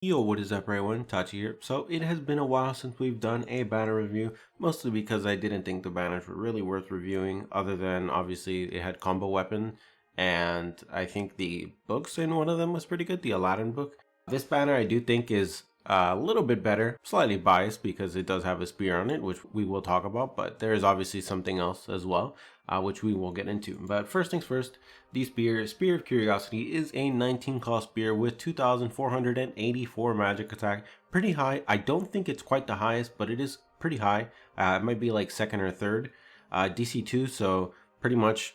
Yo, what is up everyone? Tachi here. So it has been a while since we've done a banner review, mostly because I didn't think the banners were really worth reviewing, other than obviously it had combo weapon, and I think the books in one of them was pretty good, the Aladdin book. This banner I do think is a little bit better, slightly biased because it does have a spear on it, which we will talk about, but there is obviously something else as well, which we will get into. But first things first, the Spear of Curiosity is a 19 cost spear with 2,484 magic attack. Pretty high. I don't think it's quite the highest, but it is pretty high. It might be like second or third. DC 2, so pretty much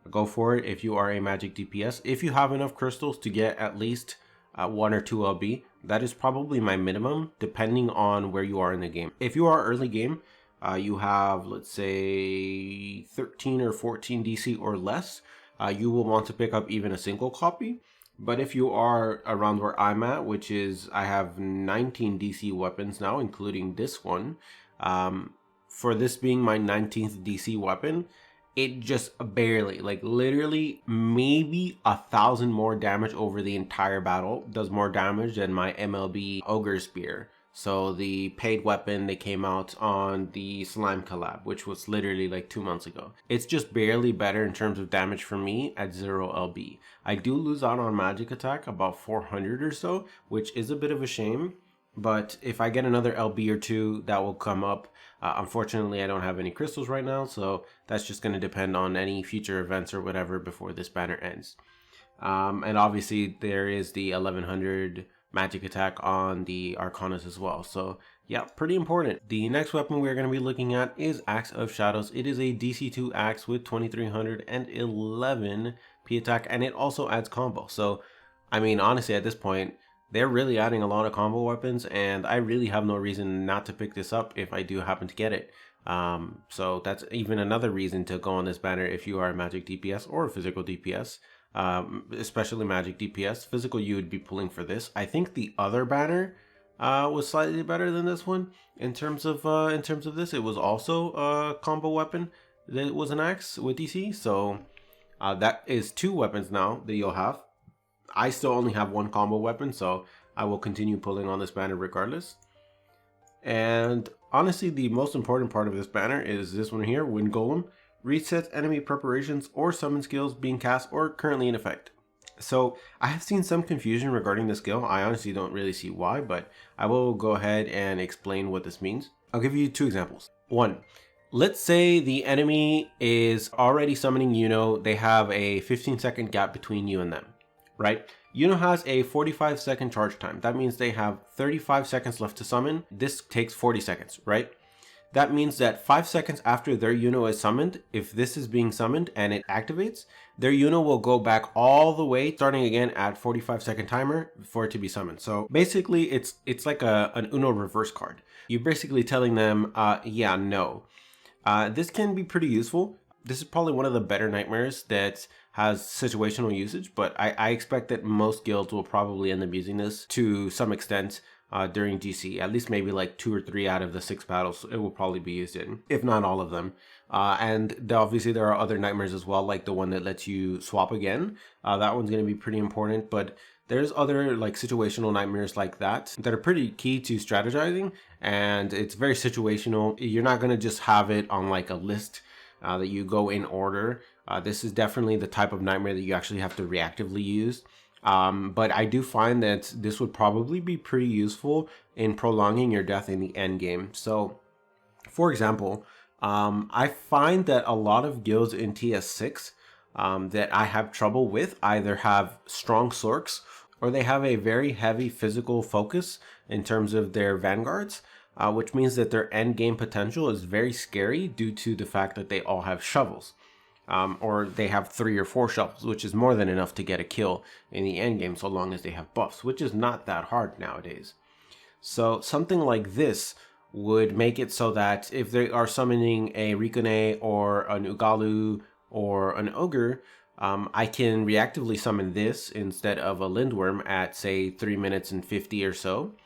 go for it if you are a magic DPS. If you have enough crystals to get at least 1 or 2 LB, that is probably my minimum, depending on where you are in the game. If you are early game, you have, let's say, 13 or 14 DC or less, you will want to pick up even a single copy. But if you are around where I'm at, which is I have 19 DC weapons now, including this one, for this being my 19th DC weapon, it just barely, like literally maybe 1,000 more damage over the entire battle, does more damage than my MLB Ogre Spear. So the paid weapon that came out on the Slime collab, which was literally like 2 months ago. It's just barely better in terms of damage for me at 0 LB. I do lose out on magic attack, about 400 or so, which is a bit of a shame. But if I get another LB or two, that will come up. Unfortunately, I don't have any crystals right now, so that's just going to depend on any future events or whatever before this banner ends. And obviously, there is the 1100 magic attack on the Arcanas as well. So yeah, pretty important. The next weapon we're going to be looking at is Axe of Shadows. It is a DC2 axe with 2311 P attack, and it also adds combo. So I mean, honestly, at this point, they're really adding a lot of combo weapons, and I really have no reason not to pick this up if I do happen to get it. So that's even another reason to go on this banner if you are a magic DPS or a physical DPS. Especially magic DPS. Physical, you would be pulling for this. I think the other banner was slightly better than this one in terms of this. It was also a combo weapon. That was an axe with DC. So that is 2 weapons now that you'll have. I still only have 1 combo weapon, so I will continue pulling on this banner regardless. And honestly, the most important part of this banner is this one here, Wind Golem. Resets enemy preparations or summon skills being cast or currently in effect. So I have seen some confusion regarding the skill. I honestly don't really see why, but I will go ahead and explain what this means. I'll give you 2 examples. 1, let's say the enemy is already summoning Yuno. They have a 15-second gap between you and them, right? Yuno has a 45-second charge time. That means they have 35 seconds left to summon. This takes 40 seconds, right? That means that 5 seconds after their Yuno is summoned, if this is being summoned and it activates, their Yuno will go back all the way, starting again at 45-second timer for it to be summoned. So basically, it's like an Uno reverse card. You're basically telling them, yeah, no. This can be pretty useful. This is probably one of the better nightmares that has situational usage, but I expect that most guilds will probably end up using this to some extent during GC. At least maybe like 2 or 3 out of the 6 battles it will probably be used in, if not all of them. And obviously there are other nightmares as well, like the one that lets you swap again. That one's going to be pretty important, but there's other like situational nightmares like that are pretty key to strategizing, and it's very situational. You're not going to just have it on like a list that you go in order. This is definitely the type of nightmare that you actually have to reactively use. But I do find that this would probably be pretty useful in prolonging your death in the end game. So, for example, I find that a lot of guilds in TS6 that I have trouble with either have strong sorks or they have a very heavy physical focus in terms of their vanguards. Which means that their end game potential is very scary due to the fact that they all have shovels. Or they have 3 or 4 shovels, which is more than enough to get a kill in the end game so long as they have buffs, which is not that hard nowadays. So something like this would make it so that if they are summoning a Rikune or an Ugalu or an Ogre, I can reactively summon this instead of a Lindworm at say 3 minutes and 50 or so.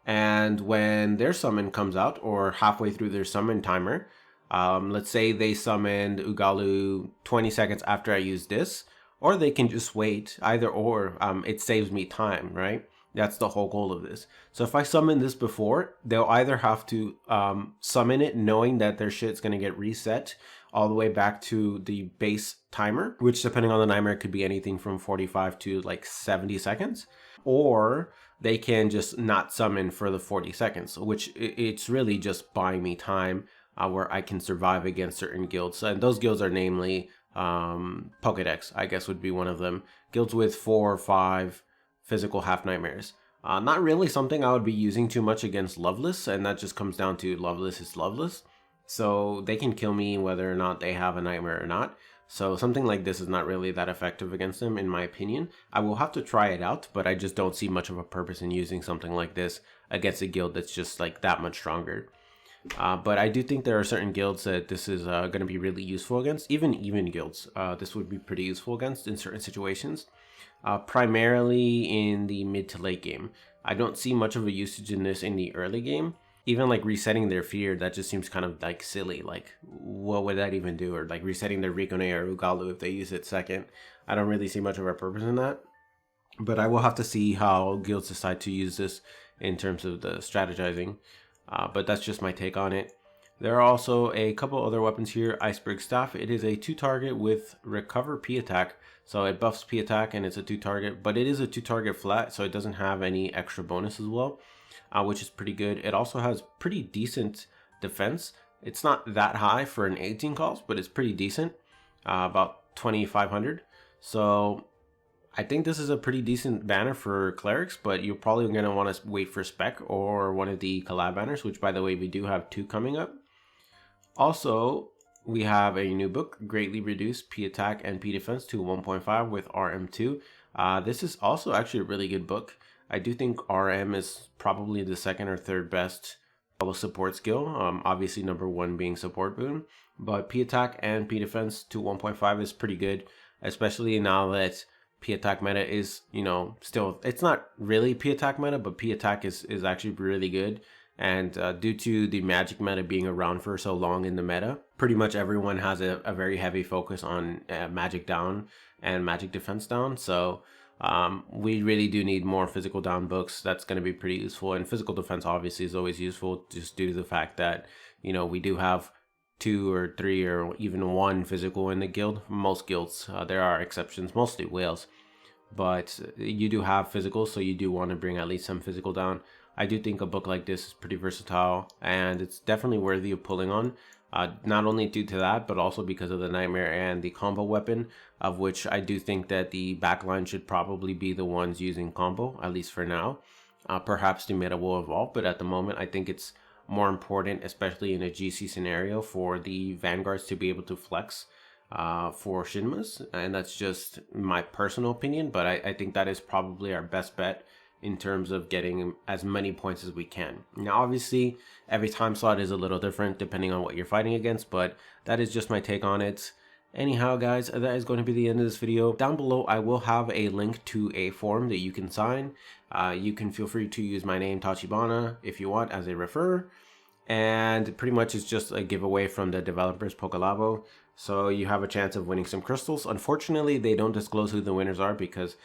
And when their summon comes out, or halfway through their summon timer, let's say they summoned Ugalu 20 seconds after I use this, or they can just wait, either or. It saves me time, right? That's the whole goal of this. So if I summon this before, they'll either have to summon it knowing that their shit's going to get reset all the way back to the base timer, which depending on the timer could be anything from 45 to like 70 seconds, or they can just not summon for the 40 seconds, which it's really just buying me time where I can survive against certain guilds. And those guilds are namely Pokedex, I guess would be one of them. Guilds with 4 or 5 physical half nightmares. Not really something I would be using too much against Loveless, and that just comes down to Loveless is Loveless. So they can kill me whether or not they have a nightmare or not. So something like this is not really that effective against them, in my opinion. I will have to try it out, but I just don't see much of a purpose in using something like this against a guild that's just like that much stronger. But I do think there are certain guilds that this is going to be really useful against. Even guilds, this would be pretty useful against in certain situations. Primarily in the mid to late game. I don't see much of a usage in this in the early game. Even like resetting their fear, that just seems kind of like silly. Like, what would that even do? Or like resetting their Rikone or Ugalu if they use it second. I don't really see much of a purpose in that. But I will have to see how guilds decide to use this in terms of the strategizing. But that's just my take on it. There are also a couple other weapons here. Iceberg Staff. It is a 2-target with Recover P attack. So it buffs P attack and it's a 2-target, but it is a 2-target flat, so it doesn't have any extra bonus as well, which is pretty good. It also has pretty decent defense. It's not that high for an 18 calls, but it's pretty decent, about 2,500. So I think this is a pretty decent banner for clerics, but you're probably going to want to wait for spec or one of the collab banners, which by the way, we do have 2 coming up. Also, we have a new book, Greatly Reduce P Attack and P Defense to 1.5 with RM2. This is also actually a really good book. I do think RM is probably the 2nd or 3rd best support skill. Obviously number 1 being support boon. But P Attack and P Defense to 1.5 is pretty good, especially now that P Attack meta is, you know, still, it's not really P Attack meta, but P Attack is actually really good. And due to the magic meta being around for so long in the meta, pretty much everyone has a very heavy focus on magic down and magic defense down. So we really do need more physical down books. That's going to be pretty useful. And physical defense obviously is always useful just due to the fact that, you know, we do have 2 or 3 or even 1 physical in the guild. Most guilds, there are exceptions, mostly whales. But you do have physical, so you do want to bring at least some physical down. I do think a book like this is pretty versatile and it's definitely worthy of pulling on. Not only due to that, but also because of the Nightmare and the combo weapon, of which I do think that the backline should probably be the ones using combo, at least for now. Perhaps the meta will evolve, but at the moment I think it's more important, especially in a GC scenario, for the Vanguards to be able to flex for Shinmas. And that's just my personal opinion, but I think that is probably our best bet in terms of getting as many points as we can. Now obviously every time slot is a little different depending on what you're fighting against, but that is just my take on it. Anyhow guys, that is going to be the end of this video. Down below I will have a link to a form that you can sign. You can feel free to use my name Tachibana if you want as a referrer, and pretty much it's just a giveaway from the developers Pokelabo, so you have a chance of winning some crystals. Unfortunately they don't disclose who the winners are because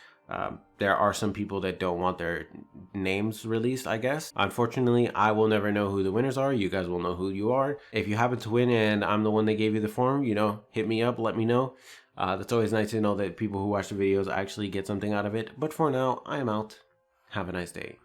there are some people that don't want their names released, I guess. Unfortunately, I will never know who the winners are. You guys will know who you are. If you happen to win and I'm the one that gave you the form, you know, hit me up, let me know. That's always nice to know that people who watch the videos actually get something out of it. But for now, I am out. Have a nice day.